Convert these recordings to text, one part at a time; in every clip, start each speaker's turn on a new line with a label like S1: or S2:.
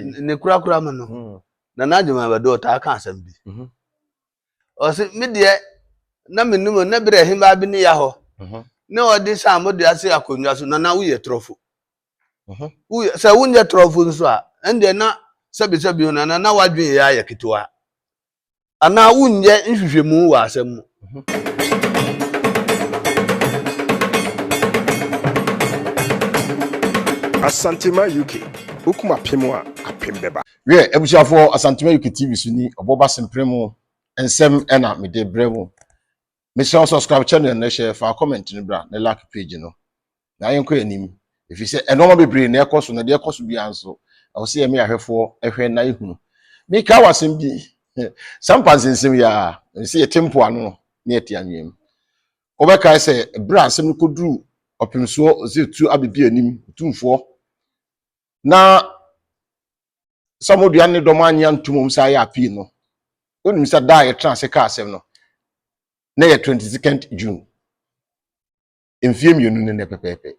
S1: ne kura no na najuma ba do ta kan asem bi o se me de na menum na bere himba bi ne ya ho ne odi sam do ase akonwa so na wuye trofo wuye se wunye trofo nso a ende na sebi na wadwen ya yakitoa ana wunye nhwehwemu wa asem
S2: Asantema UK ukuma pimwa apembeba
S3: we ebusiafo Asantema UK TV suni oboba sempremu ensem ena mede bremu me subscribe channel na share fa comment ni bra na like page no na yenko anim if you say enoma bebre na ekoso na de ekoso bi anso I will see me ahwefo ehwe na ihunu me ka wasem bi sampansinsem ya see tempo ano na etianwem obeka say bra asem koduru opimso zetu abibi anim tumfo na samodua ne dom anya ntumum sa ya api no onim sa da ye trans ka asem no na ye 22nd June mfie mienu ne pepepe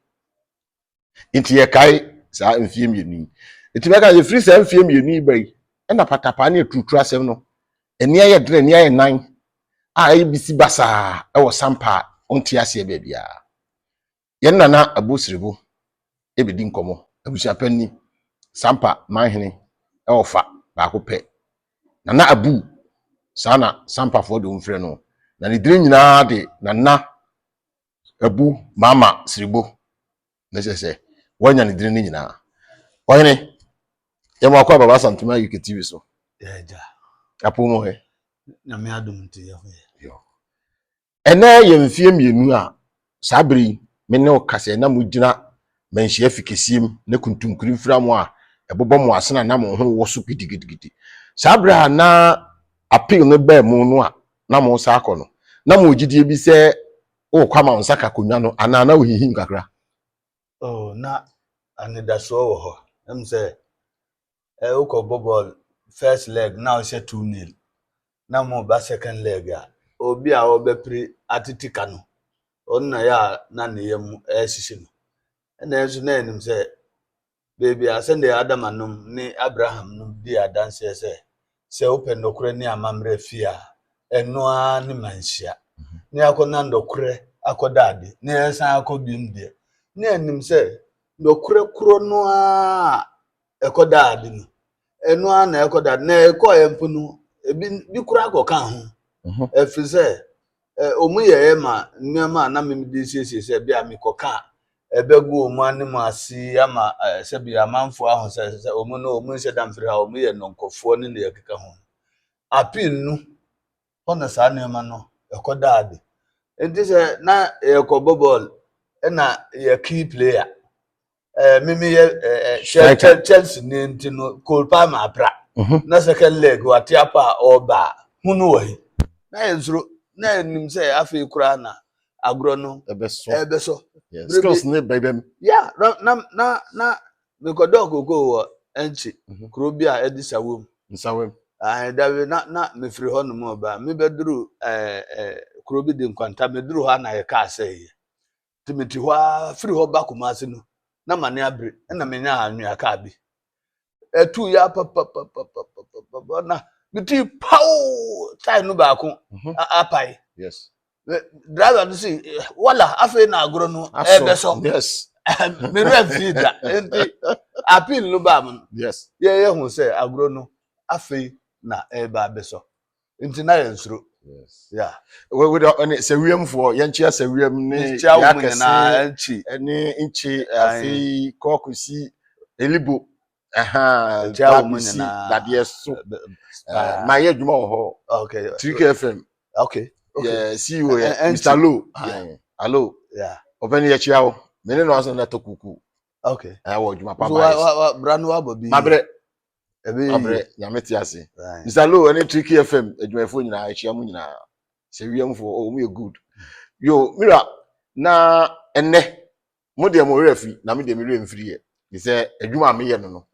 S3: inti ye kai sa mfie mienu inti meka ye free sa mfie mienu bai na patapa na tutu asem no eni aye dre eni aye nan a bisi basa e wo sampa onti ase be bia ye nana abosiribo ebedi nkomo abusiapanni sampa manhene e ofa ba ko pe nana abu sana sampa fo do mfre no na ni dire nyina de nana abu mama siribo na sese wanya ni dire nyina ohene ye mo akwa baba Asantema UK TV so
S1: ja
S3: apo mo he
S1: na me adum nti
S3: yo ene ye mfie mienu a sabri me ne o kase na mugina menhye afikesiem ne kuntumkuri mfra mo a ebobo mo asena na mo ho wo so gidigidi sabra na apil no ba mu no a na mo sa akọ no na mo gidie bi se o kwama on saka konwa no ana na ohihi kakra
S1: oh na anidaso wo ho em say uko bobol first leg now say 2-0 na mo ba second leg a obi a obepri atitika no onna ya na ne yam ehihye no na enso na enim say baby asende Adam anum ni Abraham num di adanse se open dokure ni amamre fia eno a ni manhia ni akona ndokure akodade ni ensan akobim de ni enim say ndokure kuro no a ekodade no eno a na ekodade na ekoyempu no bi kura akoka ho efise omuye ma nyama na memdi siesie bia mikoka ebegu omu anim asi ama sebi amanfo ahụ se omu no omu se damfiri ha omu ye nonkofo ni ne yakeka ho apil nu ona sa nema no ekodade enti se na ekobobol na ye key player mimi ye Chelsea ni enti no kolpa ma apra na second leg watiapa oba hunu wahi na yenzuro na enim se afi kura na agro no ebeso
S3: yes skills ne bebem
S1: yeah na mekodok go enchi krobia edisawum
S3: nsawem
S1: dawe na mefiri ho no mo ba me beduru krobi de nkwanta meduru ha na ye ka sei timiti ho firi ho ba kumase no na mane abre na menya anwea ka bi etu ya papa na miti pau tai no ba ko apai
S3: yes
S1: driver no see wala afi na agro no ebeso
S3: yes
S1: me refida enti appeal no ba mo
S3: yes
S1: ye hu say agro no afi na eba beso enti na ye nsuro
S3: yes
S1: yeah
S3: we do se wiem for ye nchia se wiem ne
S1: ya kase enchi
S3: ene nchi afi kokusi elibo
S1: dadisi
S3: dadie so my ye dwuma ho
S1: okay
S3: 3K FM
S1: okay
S3: yeah CEO yeah Mr. Low hello
S1: yeah
S3: obeni ye chiawo mene no aso na tokuku
S1: okay
S3: wo dwuma pa
S1: ba brano abobi
S3: mabre
S1: ebi
S3: mabre nyameti ase Mr. Low ene 3K FM adwumafo nyina achia mu nyina se wiem for o mu good yo mira na enne mo de mo refi na me de me remfiri ye ni se adwuma me ye no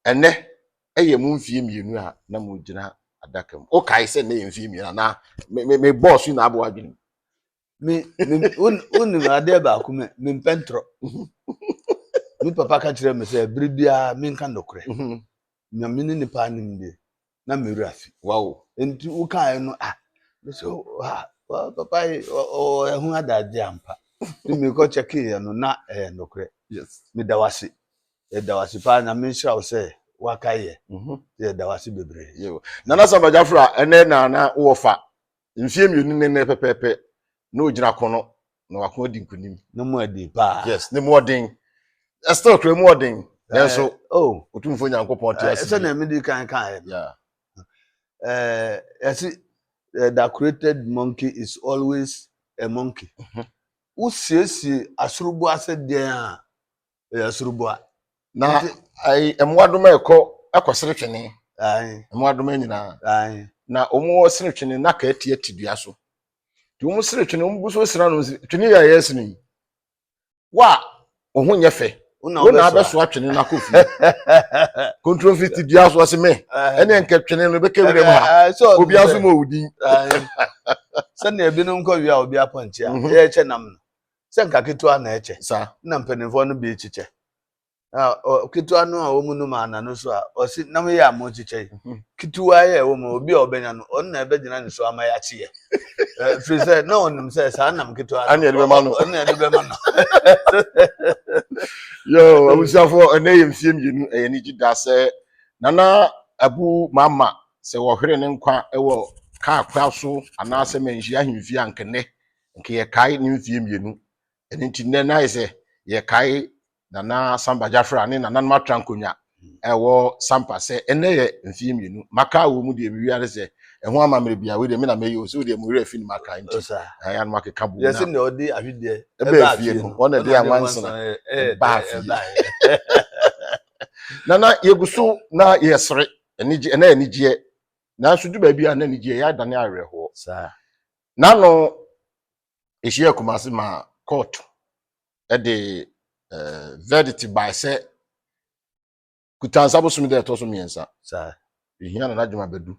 S3: enne eye mu mfie mienu a na mo gina adakam o kai se na ye mfie mienu na me boss na abo adwene
S1: mi un ade ba ku me pentro mi papa ka kire me se bribia mi nka ndokure nyamini nipa anim de na mewura fi
S3: Wow.
S1: enti wo kan no so papa ehun adaje ampa ti me ko check ye no na nokre
S3: Yes.
S1: me dawase pa na me nhyira wo se waka ye ye dawase bebre
S3: Yo. Nana Samba Jafra ene na wo fa. Mfie mienu ne pepepe na ogyina kono na wako di nkunim.
S1: no mo adi pa
S3: Yes, ne modern. Still kre modern. Nanso otumfo Nyankopɔn te ase.
S1: ese na me di kan
S3: Yeah.
S1: The created monkey is always a monkey. Usiesi asurubu ase dia asurubu
S3: Na ai emwadoma ekosere twene.
S1: ai
S3: Emwadoma nyina.
S1: ai
S3: Na omo sere twene na ka etie tidua so. Ti omo sere twene omo buso sira no twene ya yesini. Wa ohun nye fe. Una abeso atwene na kofi. Control 50 dia so ase me. Ene nke twene no be kewure mu ha. Obi aso mo wudi.
S1: Se na ebinum ko wi a obi aponche a ye eche nam no. Se nka ketu na eche.
S3: Sa.
S1: Na mpanimfo no bi echiche. Ketu anu a wo mu no ma na no so a osi nam ye amo chiche. Ketu a ye wo mu obi a obenya no on na ebegyina ne so ama ya chi ye. Free say na onum say sa nam ketu anu.
S3: Ani ebe ma no.
S1: Ani ebe ma no.
S3: Yo, abusafo ene yemfie mienu eyeni gida se nana abu mama se wo hwere ne nkwa ewo ka akwa so anase manhyi ahemfie ankene nke ye kai ne mfie mienu ene nti ne na ise ye kai nana Samba Jafra ne nana matra nkonya ewo sampa se ene ye mfie mienu maka wo mu de biwiare se eho amamre bia we de me na me yo so de mu re afini maka nti ya no make kabu na
S1: yes ne odi ahwede
S3: ebe afie no wona de anwansana ba afie nana yeguso na yesre enije na enije na sudu ba bia na enije ya dane areho
S1: sa
S3: nano ehia kumase ma court e de verdict by say kutansa bo sumi de to so miensa
S1: sa
S3: ehia na adwuma bedu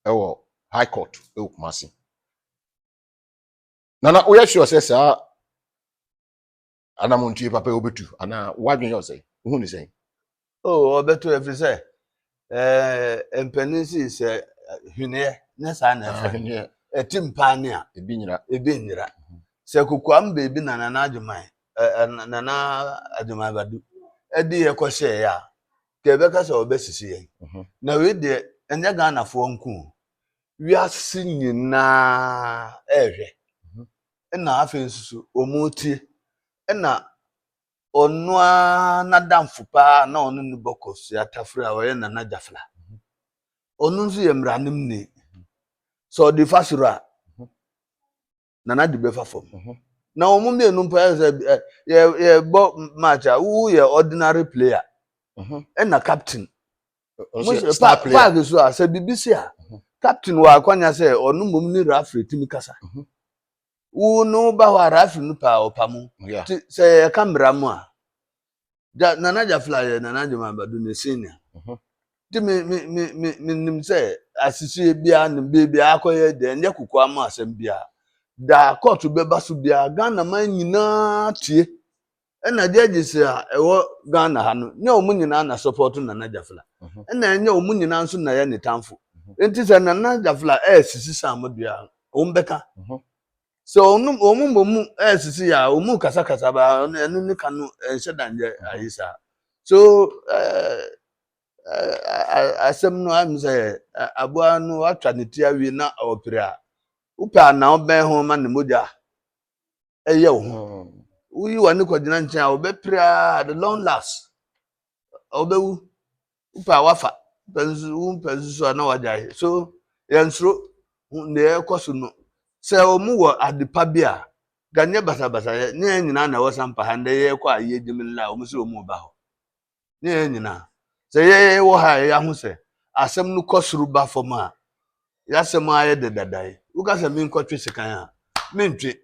S3: ewo high court e kumase nana oya sure say sa anamontie papa obetu ana wadwen yo say hu ni say
S1: obeto every say empenisi se hwene ne sa na fa etimpa ne a ebi nyira se kokoam bebi na nana adwuma nana adwuma badu edi ye kwhye ya ke be ka se obesisi ye na we de enye Ghana fo nku wi asisi nyina ehwe na afa nsusu omutie na onua na damfo pa na onu ni bokos ya tafra oye Nana Jafla onu nso ye mranim ni so di fasura Nana di be fafom na omu me enu pa ye bo match a wu ye ordinary player na captain
S3: star player
S1: pa so asa bibisi a captain wa akwanya se onu mom ni referee timi kasa wu no ba wa referee no pa opamu se camera mu a Nana Jafla ye Nana Juma Badu ne senior ti me nim se asisi bia ne bia akoye de nye kuku ama asem bia da court be basu bia Ghana man nyina tie na judge se a ewo Ghana ha no nye omu nyina na support Nana Jafla na nye omu nyina nso na ye ne tamfo enti se Nana Jafla sisi sam bia ombeka so omu sisi ya omu kasa ba enu ni kanu enshedanje ayisa so asem no am say aboa no atwa ne tia wi na opira upa na oben ho ma ne moja eye ho uyi wani kwagina nchen a obepira the long last obewu upa wafa penzu so na waja so yensro ne ekoso no se omu wo adepa bia ganye basa ne nyina na wosampa hande ye kwa ye jimila omu se omu ba ho ne nyina se ye wo ha ya hu se asem no kosuru ba foma ya sem aye de dadai uka se min kwatwe sikan a mentwe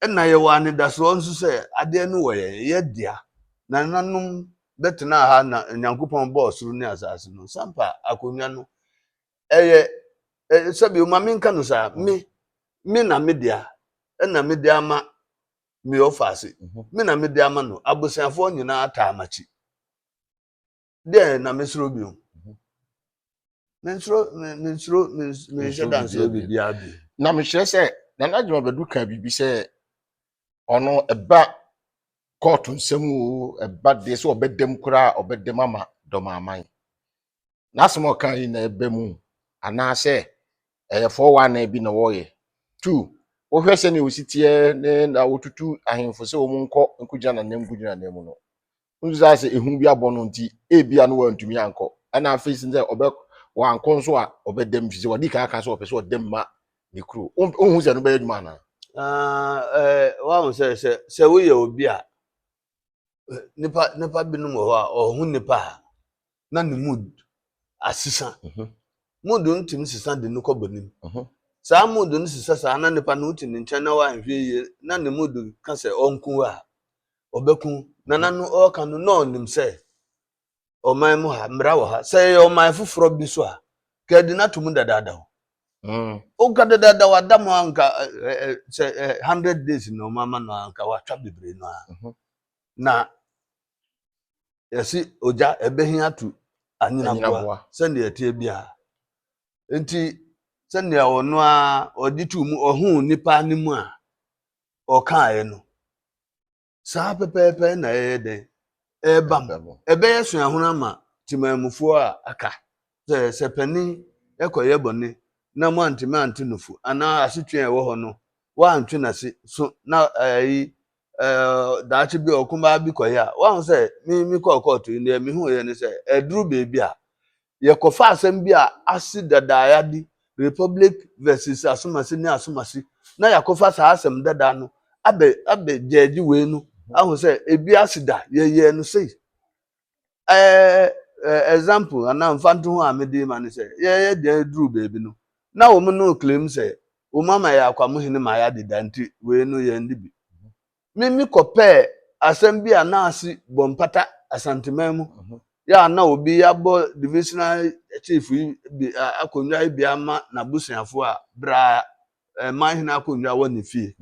S1: na ye wa ne daso nso se ade no wo ye dia na nanum betena ha na Nyankopon bo suru ne asase no sampa akonya no eye sabi o ma min kanu sa mi na media na media ma mi ofase mi na media ma no abusanfo nyina ata amachi de na mesro bi mensro
S3: Nso
S1: dance
S3: bibia
S1: bi
S3: bi.
S1: bia bi
S3: Na me hwɛ sɛ na adwuma bɛdu ka bibi sɛ ɔno ɛba court nsɛm o ɛba de sɛ ɔbɛdam koraa ɔbɛdam ama dɔmaman. Na asɛm a ɔka yi na ɛbɛ mu anaasɛ ɛyɛ 419 bi na wɔyɛ. 2 wohwɛ sɛ ne ositiɛ ne na wotutu ahemfo sɛ wɔn nkɔ nkɔgyina nanam mu no. Nso sɛ ehu bi abɔ no nti ebia no wantumi ankɔ. Ɛna afei sin sɛ ɔbɛ wankɔ nso a ɔbɛdam fi sɛ wɔde ka aka sɛ ɔpɛ sɛ ɔdam ma ne kuro. Ohun sɛ no bɛyɛ adwuma ana.
S1: wa ho sɛ woyɛ obi a nipa binom wɔ hɔ a ɔho nipa a na ne mood asesa mood ntimi sesa de no kɔbɔ nim saa mood no sesa saa na nipa no uti ne nkyɛn na wanhwɛ yie na ne mood ka sɛ ɔnko a ɔbɛku na no ɔka no na ɔnim sɛ ɔman mu ha mmara wɔ ha sɛ yɛ ɔman foforɔ bi so a ka di na to mu dadaada o ka dadaada wada mu anka sɛ 100 days na ɔmama no anka watwa bebree no a na yɛsi ogya ɛbɛhia to anyinaboa sɛnea ɛteɛ bia nti sɛnea ɔno a ɔde tu mu ɔho nipa anim a ɔkaeɛ no saa pɛpɛɛpɛ na ɛyɛ dɛn ɛbam ɛbɛyɛ suahuna ma timamufoɔ a aka sɛ panin ɛkɔyɛ bɔne na mo antimi ante nufu anaa asetwe ɛwɔ hɔ no wantwe nase so na daakye bi ɔkuma bi kɔyɛ a wahu sɛ mi kɔɔkɔɔto yi ne mi hu yɛ ne sɛ ɛduru beebi a yɛkɔfa asɛm bi a asi dadaaya di republic versus asomasi ne asomasi na yɛkɔfa saa asɛm dada no abɛ gyeegye wei no ahu sɛ ebi asida yɛyɛ no sei example ana mfanto ho a mede ma ne sɛ yɛyɛ deɛ duru beebi no na wɔn no claim sɛ wɔn ama yɛ akwamo hene ma yɛ adeda nti wei no yɛ ndi bi mimi kɔpɛ asɛm bi a na asi bɔmpata asanteman mu ya na obi yabɔ divisional chief bi akonnwa bi ama na busuafo a bra man hene akonnwa wɔ ne fie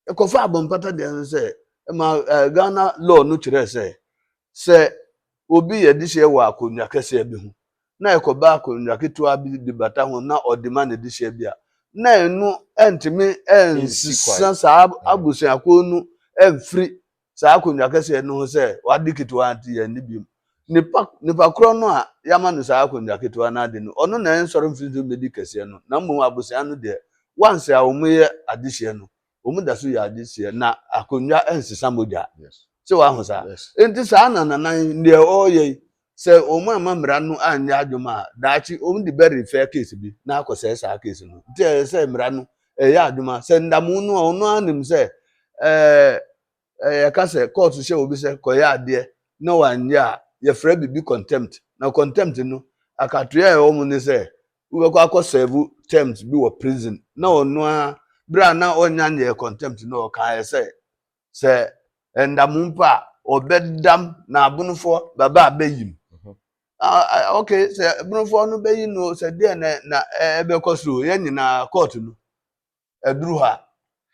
S1: ekɔfa abɔmpata deɛ no sɛ ma Ghana law no kyerɛ sɛ obi yɛ de hyɛ wɔ akonnwa kɛseɛ bi ho na ekɔba akonnwa ketewa bi de bata ho na ɔde ne de hyɛ bi a na enu entimi ensisa saa abusuako no emfiri saa akonnwa kɛseɛ no ho sɛ wade ketewa ante yɛ ne bi nipa koro no a yama no saa akonnwa ketewa na ade no ɔno na ensɔre mfiri so bedi kɛseɛ no na mmom abusua no deɛ wanse a wɔn yɛ adehyeɛ no wɔn da so yɛ adehyeɛ na akonnwa ensisa mogya sɛ wahu saa enti saa na nanan deɛ ɔyɛ sɛ wɔn ama mmara no anyɛ adwuma a daakye wɔn de bɛri fɛ case bi na akɔsɛɛ saa case no nti sɛ mmara no ɛyɛ adwuma sɛ ndamu no a ɔno anim sɛ yɛka sɛ court hyɛ obi sɛ kɔyɛ adeɛ na wanyɛ a yɛfrɛ bibi contempt na contempt no akatoa a ɛwɔ mu ne sɛ wobɛkɔ akɔ serve terms bi wɔ prison na ɔno a bra na ɔnya nyɛ contempt na ɔka sɛ ndamu mpa ɔbɛdam na abunfoɔ baba abɛyim okay sɛ abunfoɔ no bɛyi no sɛ deɛ na ɛbɛkɔ so yɛn nyinaa court no aduru ha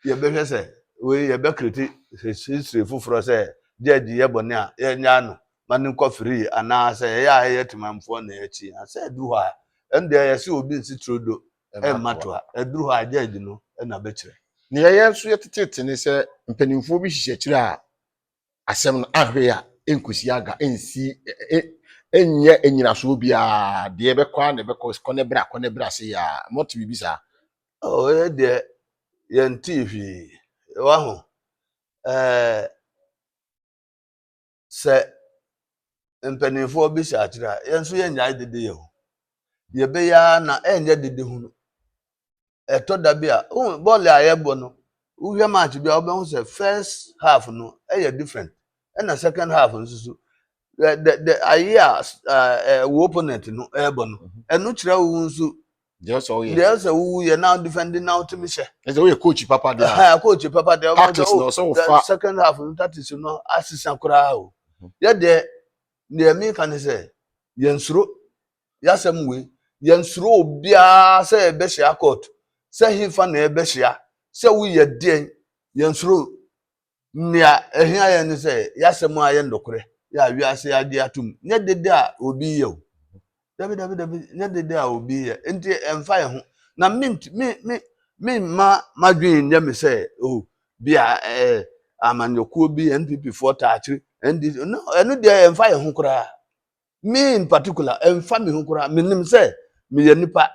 S1: yɛbɛhwɛ sɛ we yɛbɛkriti history foforɔ sɛ judge yɛbɔne a yɛnya no mane nkɔ free anaa sɛ yɛyɛ timamfoɔ na yɛkyi sɛ aduru ha ɛnde yɛsɛ obi nsi trodo ɛmmato a aduru ha judge no ɛna bɛkyerɛ
S3: ne yɛyɛ nso yɛtetete ne sɛ mpanimfoɔ bi hyehyɛ kyerɛ a asɛm no ahwɛ a enkosi aga ensi enye enyinaso bia deɛ bɛkɔ na bɛkɔ kɔ ne bra se ya mɔto bibi saa
S1: yɛ deɛ yɛn TV waho sɛ mpanimfoɔ bi hyɛ akyerɛ a yɛn nso yɛnyae dede yɛ ho yɛbɛya na ɛnyɛ dede ho no ɛtɔ da bi a bɔɔl a yɛbɔ no wohwɛ match bi a wobɛhu sɛ first half no ɛyɛ different ɛna second half nso so the idea wo opponent no ɛbɔ no ɛno kyerɛ wo nso deɛ sɛ wo yɛ now defending now to me hyɛ
S3: ɛsɛ wo yɛ coach papa de
S1: coach papa de
S3: the
S1: second half no tactics no asisa koraa o yɛ deɛ neɛ mi ka ne sɛ yɛnsuro yɛasɛm wei yɛnsuro obiara sɛ ɛbɛhyia court sɛ hifa na ɛbɛhyia sɛ woyɛ deɛ yɛnsuro nea ɛhia yɛ ne sɛ yɛasɛm a yɛ ndɔkorɛ ya wiase ade atum nya dede a obi ye o dabi nya dede a obi ye enti emfa ye ho na me madwen nya me say oh bia amanyokuo bi NPP for taachiri ndi no eno de emfa ye ho kura me in particular emfa me ho kura me nim say me ye nipa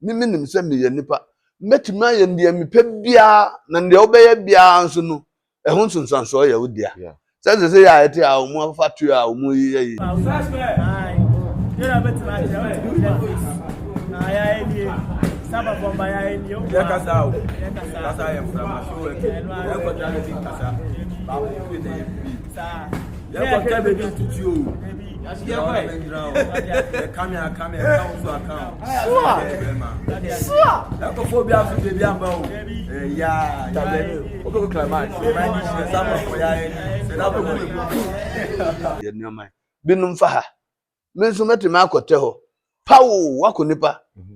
S1: me nim say me ye nipa metima ye ndie me pe bia na ndie obeye bia nso no ehun sunsanso ye wodia say ya eti a omu fatu a omu yi
S4: Saba bomba ya eni yo. Ya kasa o. Kasa ya mfama show e. Ya ko try to kasa. Ba wo fi na ye bi. Sa. Ya ko try be tutu o. Ya ko e ndra o. Ya kamera ka so account. Sua. Ya ko fo bi afu bi amba o. Ya be. O ko climax. Ba ni shi saba ko ya eni. Se na be ko.
S1: Ye nyama. Binum fa ha. Me so metima akote ho. Pawo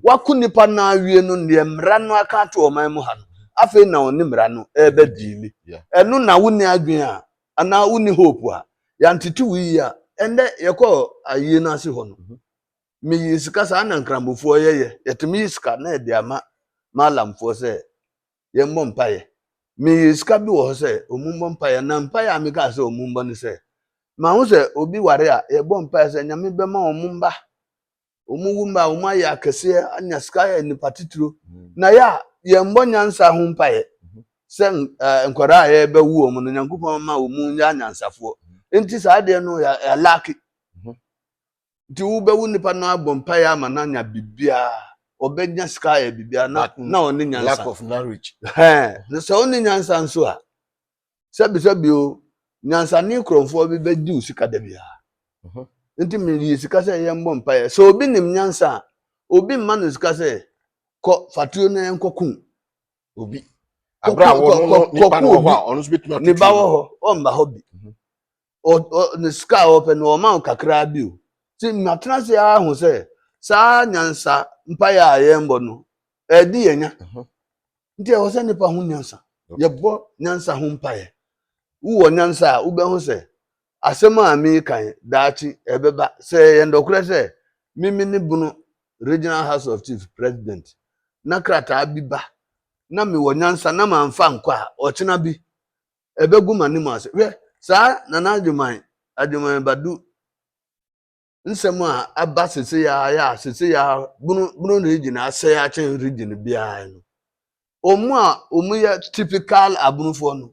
S1: wakunipa na awie no ne mra no aka to oman mu ha no afi na oni mra no ebe dili enu na woni adwen a ana woni hope a ya ntete wi a ende yekọ ayi na ase ho no mi yisika sa na nkramofo yeye yetimi yisika na ede ama malamfo se ye mmọ mpaye mi yisika bi wo se omumbo mpaye na mpaye amika se omumbo ni se ma hu se obi ware a ye bo mpaye se nyame be ma omumba omuwumba umaya akese anya sky ni patitro na ya ye mbonyansa ho mpaye se nkwara ye be wu omu no nyankopon ma omu nya nyansafo enti sa de no ya laki ti wu be wu nipa no abom mpaye ama na nya bibia obenya sky bibia na oni nyansa
S3: lack of knowledge
S1: so oni nyansa nso a sebi o nyansa ni kromfo bi be di usika da bia nti me yisika se ye mbom paye so obi nim nyansa obi mma no sika se ko fatuo na enkokun
S3: obi abra wo no nipa no ho ono so betuma
S1: ni ba wo ho o mba ho bi o ne sika open o ma kakra bi o ti matena se ahụ se sa nyansa mpaye a ye mbo no edi yenya nti e wo se nipa hu nyansa ye bo nyansa hu mpaye wo nyansa ube hu se asema ami kan daachi ebeba se ye ndokure se mimi ni bunu regional house of chief president na krata abiba na mi wonyansa na manfa nkwa ochina bi ebegu mani mase we sa na adjuman badu nsemu a aba sese ya bunu region ase ya chen region bia no omu ya typical abunufo no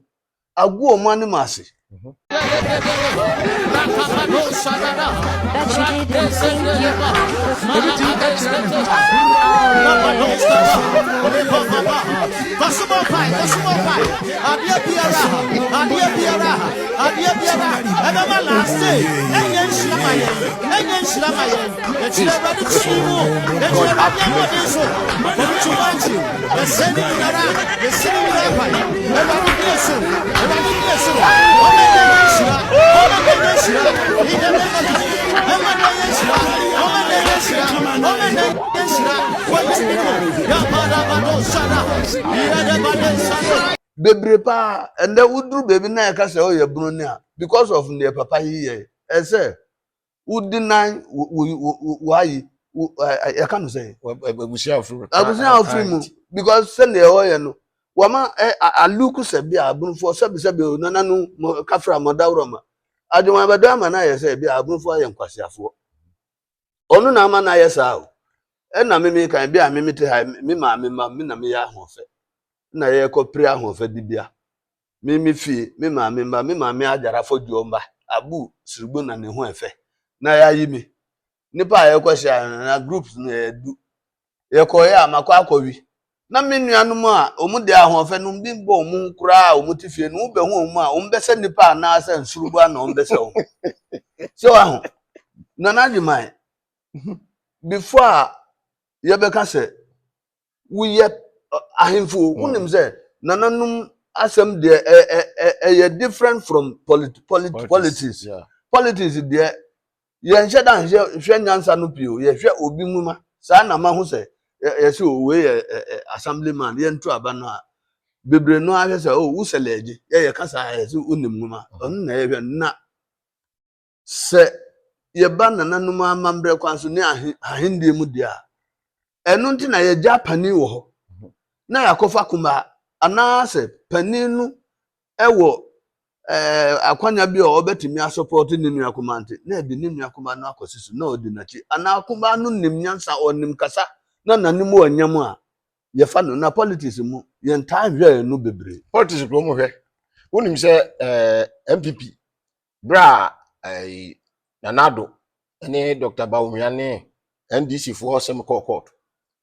S1: agu omu ani mase Bebrepa and the udru baby na ya kase o ye broni a because of the papa here e say would deny why I can't say
S3: abusia
S1: ofri mu because send the oil no wama aluku se bia abunfo sebi nananu kafra modawroma adwuma badama na ye se bia abunfo aye nkwasiafo onu na ama na ye sa o e na mimi kan bia mimi te ha mi ma na me ya hofe na ye ko pre ahofe dibia mimi fi mi ma me ajara fojuomba abu sirigbo na ne ho efe na ya yimi nipa ye ko sha na groups na edu ye ko ya makwa akọwi na menuanum a omu de ahofe no bi bo omu kura omu tifie no be hu omu a ombese nipa na asa nsurubu na ombese o so ahu na adjuman before ye be ka se we ye ahemfo unim se nananum asem de ye different from politics politics de ye nhye dan hwe nyansa no pio ye hwe obi muma sa na ma hu se ye se we assemblyman ye ntu aba no a bebre no ahwe se o useleje ye kasa ye se unim muma onu na ye hwe na se ye ba nananum amambre kwanso ne ahende mu dia eno nti na ye Japani wo ho na yakofa kuma anase paninu ewo akwanya bi o betimi support ni nua kuma nti na de ni nua kuma no akosisu na odi nachi ana kuma no nim nyansa onim kasa na nanim wanyam a ye fa no na politics mu ye nta hwe no bebre
S3: politics pro mo hwe wonim se MPP bra Nanado ene Dr. Bawumia ne NDC for sem court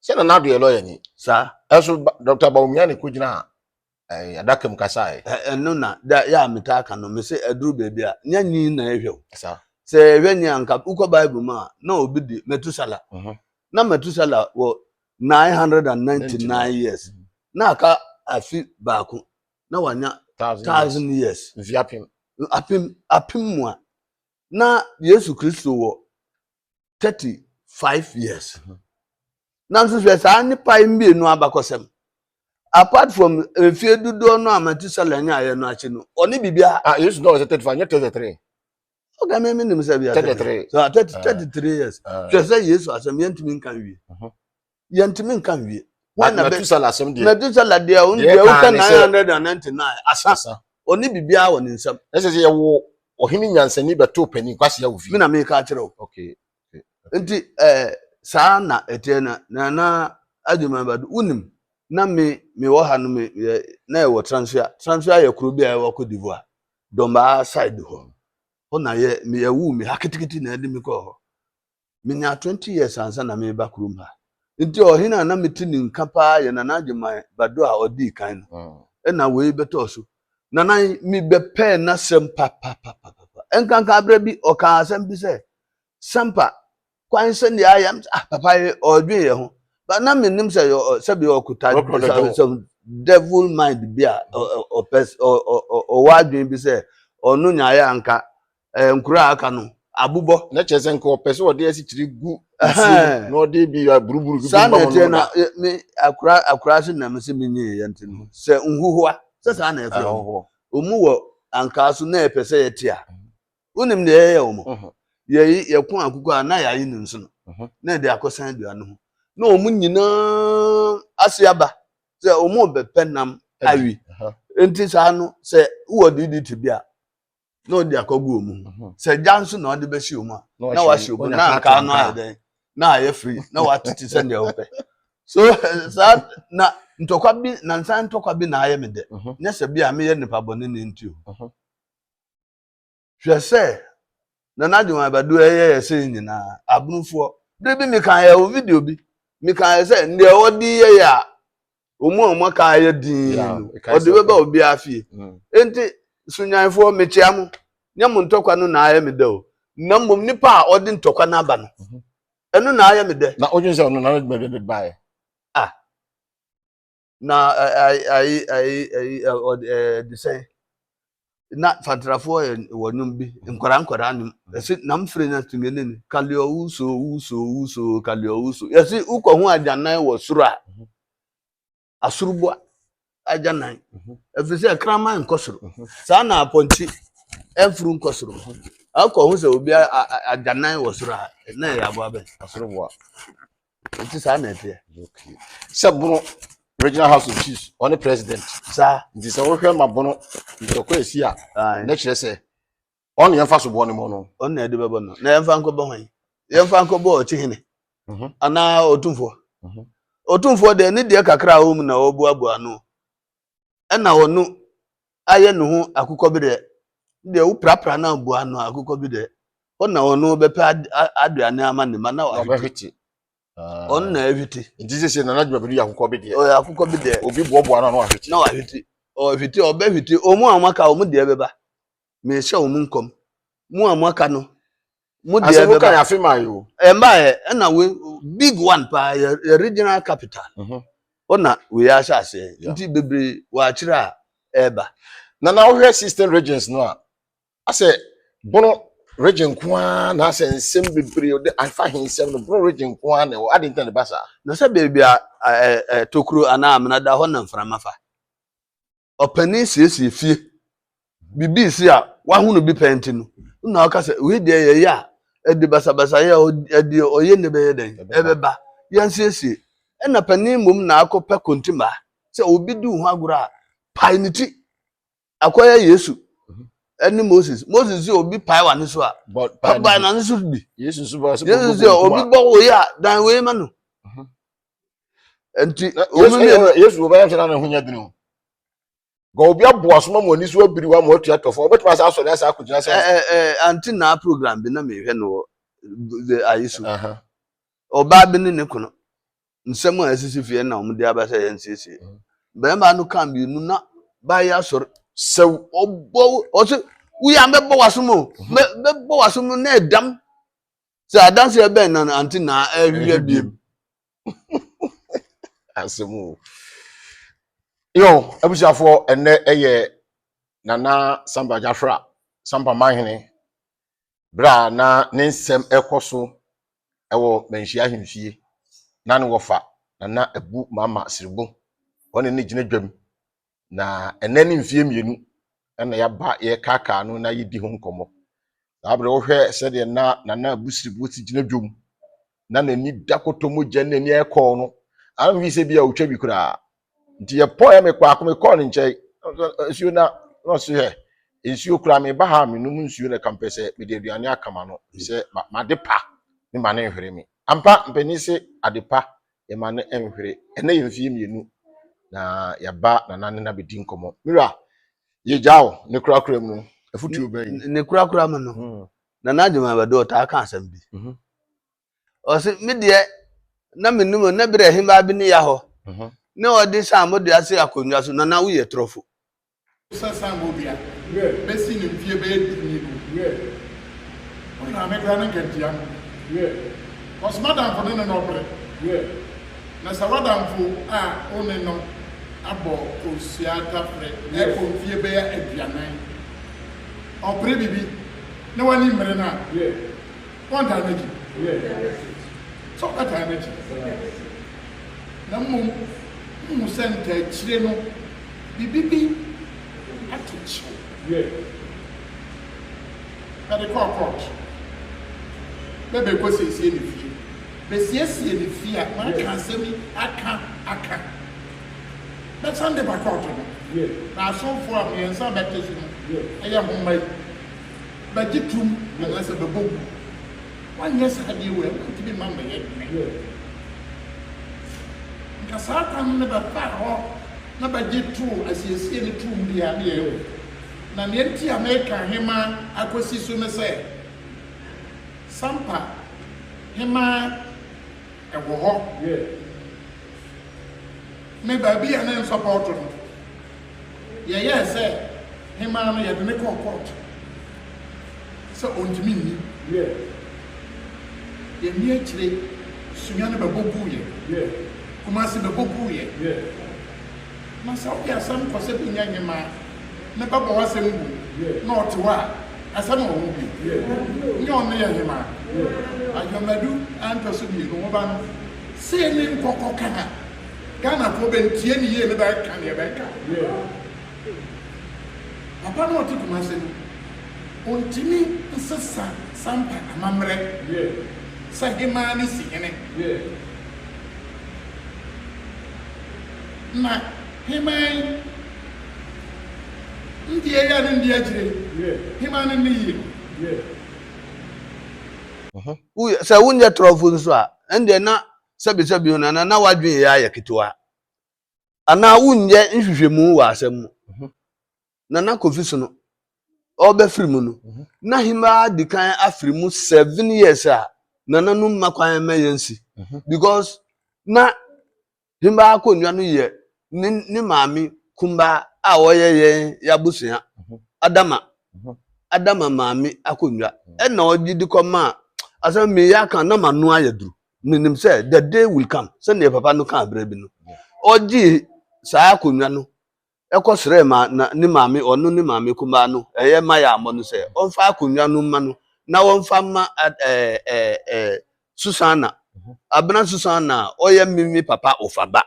S3: se Nanado ye lawyer ni
S1: sa
S3: eso Dr. Bawumia ne kujina adakam kasai
S1: eno na da ya mitaka no me se aduru baby a nyanyi na ehwe
S3: sa
S1: se ehwe anka uko bible ma na obi di Metusala na Metusala wo 999 years na aka afi baako na wanya 1000 years
S3: viapim
S1: apim mu na Yesu Kristo wo 35 years na nso hwe sa nipa mbi enu abakosem apart from efie dudo no Metusala nya aye no achi no oni bibia
S3: Yesu no 35 nya 33
S1: oga me nim se bia
S3: 33
S1: so 33 years hwe sa Yesu asem yentimi nkan wie yentimi nkan wie
S3: wana Metusala asem die
S1: Metusala dia on dia uka 999 asa oni bibia woni nsam
S3: ese ye wo ohini nyansani beto pani kwase ya ofi
S1: mina me ka kire o
S3: okay
S1: nti saa na etena na adwuma badu unim na me wo ha no me na e wo transfer ye kuro bia e wo Cote d'Ivoire Domba side ho na ye me yawu me hakitikiti na edi me ko ho me nya 20 years ansa na me ba kuro ma nti ohina na metini nkapa ye na adwuma badu a odi kan no na we beto so na mi be pe na sem papa enkanka abra bi o ka asem bi se sampa kwan se ne ayam papa ye odwen ye ho ba na menim se bi okuta some devil mind bi a o wadwen bi se onu nya ya anka nkura aka no abubo
S3: na chese nka opese ode asichiri gu no ode bi buruburu
S1: sa na te na me akura se na me se menye ye ntino se nhuhua se sa na efre omu wo anka so na epese ye tia unim ne ye omo ye kun akuko na ya yi nso no na de akosan aduano ho na omu nyina asiaba se omu be penam awi enti sa no se wo didi tibia na odi akogu omu se janso na odi be shi omu na wa shi omu na anka no ade na aye free na watiti se ne ope so sa na ntokwa bi na nsan ntokwa bi na aye me de nya se bia me ye nipa bone ne ntio hwe se na nadwuma badu ye se nyina abunufo bi mi kan ye o video bi mi kan se nde odi ye ya omu ka ye din odi be ba obi afie enti sunyanfo mechiam nyam ntokwa no na aye me de o na mom nipa odi ntokwa na aba no enu na aye me de
S3: na ojun se onu na nadwuma be bae
S1: na the say na fatrafo wonum bi nkora anim ese nam free na tungene ni kalio uso kalio uso yesi uko hu ajanan wo suru a asurubua ajanan efese krama nkosuru sa na aponti efuru nkosuru akọ hu se obi ajanan wo suru a na ya abo abe
S3: asurubua
S1: nti sa na ete
S3: okay saburo Regional House of Chiefs on the president
S1: sa
S3: nti se wo hwe mabono ndoko esi a na kire se on ye mfa so bo ne mo no
S1: on na edebe no na yemfa nko bo hwan yemfa nko bo ochihene ana otumfo de ne de kakra wo mu na obu abu anu na wonu aye no hu akukọ bi de wo prapra na abu anu akukọ bi de ona wonu bepe aduane ama ne ma na wa
S3: hweti
S1: on na eviti
S3: nti se na nadwuma bi akukọ bi de
S1: o akukọ bi de
S3: obi bobo na wa hweti
S1: na wa hweti o hweti o be hweti omu amaka omu de beba me hye omu nkom mu amaka no mu de beba
S3: aso kan afema yo
S1: emba na we big one pa regional capital ona we ya shase nti bebre wa kira eba
S3: na ohwe system regions no a ase bono region kwa na ase nsem bebre de afa hinsem no bono region kwa na o adinta ne basa
S1: na se bebre tokuro ana amna da ho na mframafa opani siesie fie bibi si a wa hu no bi penti no na aka se we de ye ya e de basabasa ya e de oye ne be ye den e be ba yansiesie e na panin mum na akopɛ kontima se obi di hu agura pai ni ti akoya Yesu eni Moses obi pai wa ne so a pai na ne so bi
S3: Yesu ba so
S1: obi bo wo ya dan we ma no enti
S3: Yesu ba ya na ho nya dinu go obi aboa so ma mo ni so abiri wa mo atu atofo obetuma sa so na sa akugina se
S1: anti na program bi na me hwe no Yesu oba bi ne kono nsem a asisi fie na omde abasa ya nsiesie be ma no kan bi nu na ba ya sor
S3: se
S1: obo o se wi am be bo wasomo be bo wasomo na edam se adanse be na anti na ahwe biem
S3: asemu yo abusiafo enne eye Nana Samba Jafra Samba Mahene bra na ne nsem ekoso ewo menhia hemfie na ne wofa Nana Abu Mama Siribu one ne gine dwam na enne ne mfie mienu na ya ba ye kaka no na yedi ho nkomo abre wo hwe se de na Nana Abu Siribu ti gine dwam na nani dakotomo gye na ni ekọ no amvi se bia otwa bi kura nti ye po ya mekwa akome kọ ne nche nsuo na no so he nsuo kura me ba ha me num nsuo na kampese me de aduane akama no se ma de pa me ma ne nhwere me ampa mpani se adepa e ma ne nhwere ene ye mfie mienu na ya ba na nane na bedi nkomo mira ye jawo ne kura kura mu afutu obayi
S1: ne kura ma no na najuma ba do ta aka asem bi o se me de na menum na bere himba bi ne ya ho ne odi sam do ase akonwa so na wo ye trofo
S5: sasa ngobia besi ni mfie be edini ko na me kra na nkentia osmadam fo ne no bre na sawadam fo a one no abo osiata fre e ko mfie be ya aduanan obre bibi ne wani mre na wonta na ji so kata na ji na mu sente chire no bibi atuchi but the court bebe ko siesie ni fie be siesie ni fie a ma kan semi aka but Sunday ba court no na so for am yensa baptism eye ho mai ba gitum na se bebo wan yes hadi we ti bi mama ye nka sa kan ne ba pa ho na ba gitu asiesie ni tum bia na ye na ne nti America hema akosi so ne se Sampa hema ewo ho me ba bia na support no ye se hema no ye de ne court so ontimi ni ye ni akire sunya ne ba bobu ye kuma se ba bobu ye na sa o ya sam ko se bi nyanye ma ne ba bo wasem bu na o te wa asam o hu bi nyo ne ye ma ayomadu anto so bi no ba no se ne nkoko kana Ghana ko ben tie ni ye ne ba ka ne ba ka papa no ti kuma se ontimi nsesa Sampa amamre sa hema ni si ene na hemai ndi ya na ndi ajire hemai ni yi
S1: se wunye trofo nso a ende na sebi na wadwen ya yakitwa ana wunye nhwehwemu wa asem na Kofi so no obe firimu no na hima dikan afirimu 7 years a na nanum makwan mayensi because na hima akonwa no ye ni maami kumba a woyeye ya busia adama maami akonwa e na ogidi koma asem me ya kan na manu ayeduru minim say the day will come say ne papa no kan abrabi no ogi saa akonwa no ekosere ma na ni maami onu ni maami kumba no eye ma ya amo no say onfa akonwa no ma no na wonfa ma Susana abna Susana oye mimi papa ofaba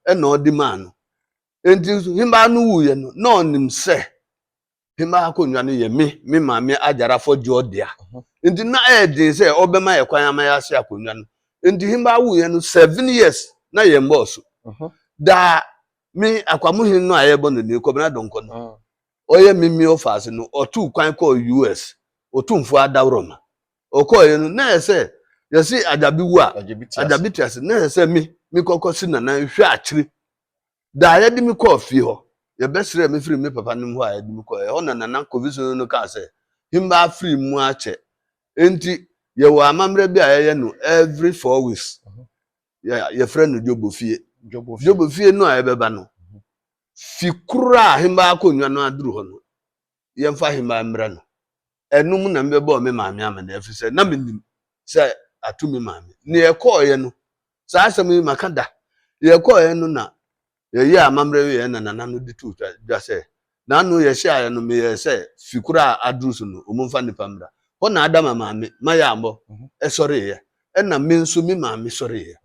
S1: e na odi ma no enti himba no wuye no na onim se hima akonnwa no ye me maame ajarafo Jordia enti na edin say obema ye kwan ama ya se akonnwa no enti hima awu ye no 7 years na ye mboso da me akwamuhin no ayebo no ni kobena donko no oye mimi ofase no otu kwan ko US otumfo adawroma okoye no na ese yesi ajabiwu a ajabitias na ese mi kokosi na hwe akiri da ya di mi ko fi ho ye besre me free me papa nim ho a ya di mi ko ho na covid no ka se himba free mu ache enti ye wa amamre bi a ye no every 4 weeks ye friend no jobofie no a ye beba no fi kura himba akonnwa no aduru ho no ye mfa himba mra no enum na mbebo me maame amana afise na menim se atumi maame ne ye ko ye no sa asem yi makada ye ko ye no na ye ye amamre ye na no di tu twa se na no ye hia ye no me ye se fikura adrusu no omumfa nipa mra ho na adama maame maya ambo esore ye na me nso mi maame sore ye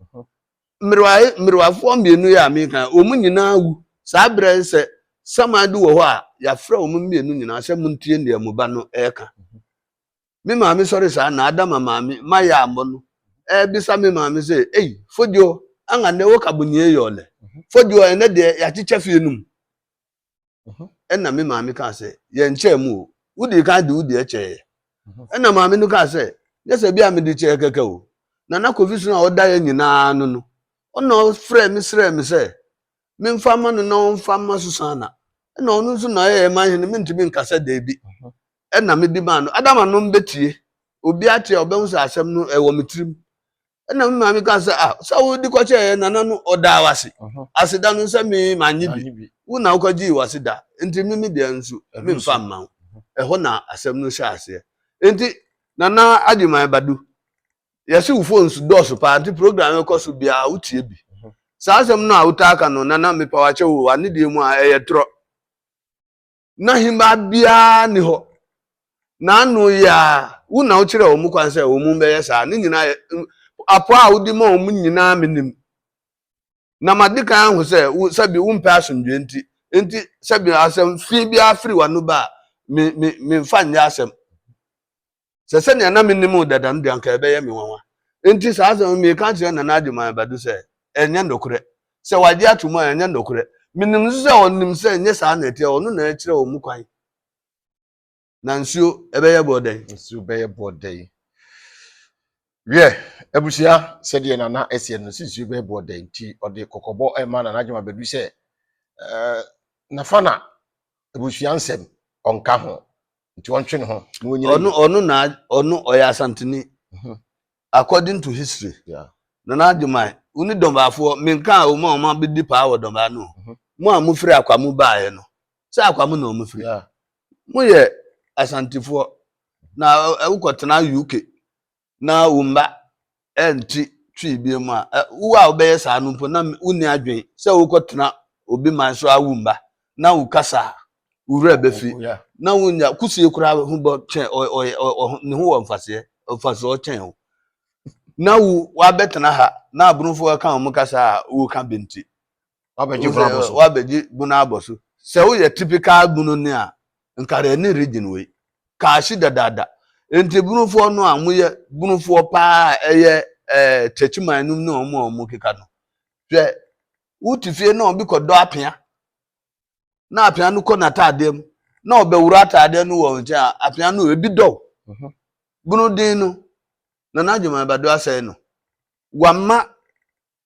S1: mmirwafo mienu ya me kan omu nyina wu sa bre se samadu wo ho a ya fra omu mienu nyina se muntie ne amuba no eka mi maame sore sa na adama maame maya ambo no bisa mi maame se fodio anga ne wo kabunye yole fodio ene de ya chicha fie num na mi maame ka se ye nche mu wudi ka de wudi eche na maame no ka se yese bia me di che keke o na covid na oda ye nyina no ono frɛ me sɛ me mfama no na mfama susana na ono nso na ye ma hene me ntimi nkasa da bi na me di ma no adama no mbetie obi ate obehu sɛ asɛm no ɛwɔ metrim na me ma me ka sɛ sɛ wo di kwache ye na no oda awase aseda no sɛ me manyi bi wo na ukɔgi wase da ntimi me de nso me mfa ma ɛhɔ na asɛm no hyɛ ase enti na adwuma badu yesi wo phones dos pa anti program ekoso bia utie bi sa asem no a utaka no na me pa wache wo ani die mu a eyetro na himba bia ni ho na anu ya wo na wo kire wo mu kwan se wo mu be yesa ni nyina apo a wo di ma wo mu nyina menim na madika ahu se sabi wo mpa asomdwe enti sabi asem fi bia free wanu ba me mfa nya asem se ne na menim dadam de anka ebe ye me wanwa enti sa asem me ka kire na adwuma badu se enye ndokure se wadi atomo enye ndokure menim se onim se enye sa na etie onu na kire wo mu kwan na nsuo ebe ye boden
S3: nsuo be ye boden we ebusia se de na esie no nsuo be boden ti ode kokobo ema na adwuma badu se na fana ebusia nsem onka ho nti ontwe ne ho
S1: onu oya santini according to history na adwuma uni dombafo menka o ma be di pa wo domba no mo amufiri akwamu baaye no se akwamu na omufiri mo ye asantifo na ukotena UK na umba enti twi bi mu a wo a obeye sa no mpo na uni adwen se ukotena obi man so awumba na ukasa ure befi na wunya kusie kura hu bo chen ne ho mfase o chen na wu wa betena ha na abunfo ka mu kasa wu ka benti wabeji buna aboso se wo ye typical bunu ne a nkare ne region we ka shi dadada enti bunufo no a mu ye bunufo pa eye techiman num no omo keka no hwe utifie na obi kodo apia na apia no ko na tadem na obewura tade no wo nche apia no ebi do bunu din no na najuma bado asai no wamma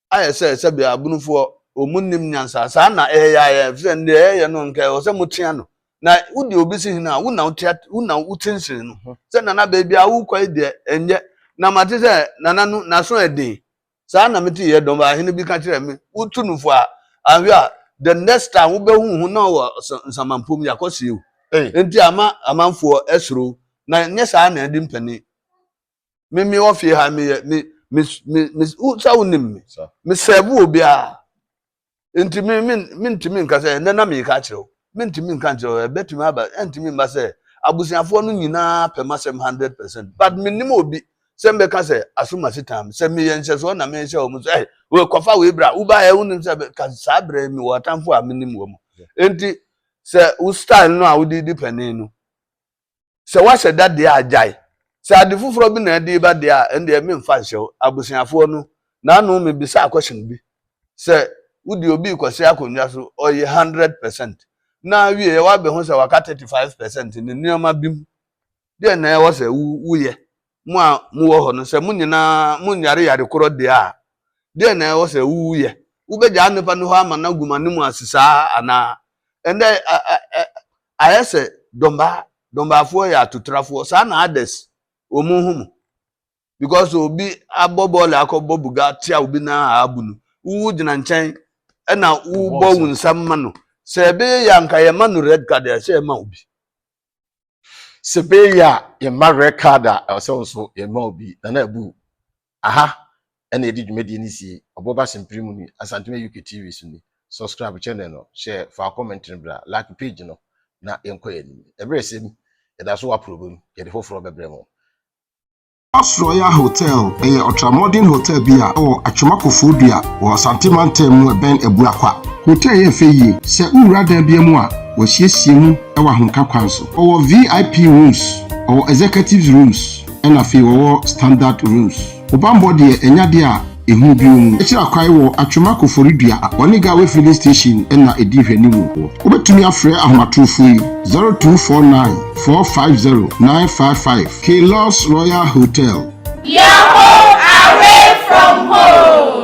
S1: ayese bia bunufo omunnim nyansa sa na ya friend ye no nke o se mutia no na wudi obi si hina wo na utinsin no se na baby a wo kwai de enye na mate se nana na so ede sa na meti ye don ba hene bi ka kire me utunufo a ahwe a the next time wo be hu na wo nsamampom yakosi o enti amanfo esro na nye sa na edi mpani mimi ofie ha me sa wonim me sebu obi a enti ntimi nka se na me ka kire o ntimi nka kire betumi aba ntimi mba se abusiafo no nyina pemasem 100% but minim obi se mbe ka se asuma sitam se me yenche so na me yenche o mu se we kofa we bra uba e wonim se ka sa bra mi watamfo a minim wo mu enti se u style no a wudi di panin no se wa se that dey ajai se ade fufuro bi na dey ba dey a ende me mfa hyew abusuafo no na no me bisa question bi se wudi obi kwose akonwa so oye 100% na wie wa be ho se waka 35% ni nioma bim dey na e wo se wuye mu a mu wo ho no se munyina munyare yare koro dey a dey na e wo se wuye ubeja nipa no ho ama na gumane mu asisa ana ende ayese domba afo ya tutrafo sa na others omuhum because obi abobol akobobuga tia obi na abunu wu gina nchen na wu bo wunsam ma no se be ya nka ye ma no red card ya se ma obi
S3: se be ya ye ma red card a so ye ma obi na ebu aha ena edi dwumedi ni sie oboba sempremu ni Asantuma UK TV so ni subscribe channel no share for comment ni bra like page no na enko ye ni everything e da so wa problem ye de foforo bebremo
S2: Royal Hotel a ultra-modern hotel bia or Achumakofo dua or Asantuma ntemu ben ebuakwa. Hotel ye feye se ura dan bia mu a wo hiesie mu e wa honka kwan so. Or VIP rooms or executive rooms and afi wo standard rooms. Obambo de enya de a ehu bi mu. Ekira kwai wo Achumakofo dua Oniga we filling station na edi hwani mu. Obetumi afre ahomatofo yi 0249 450 955 K-Loss Royal Hotel.
S6: Your home away from home.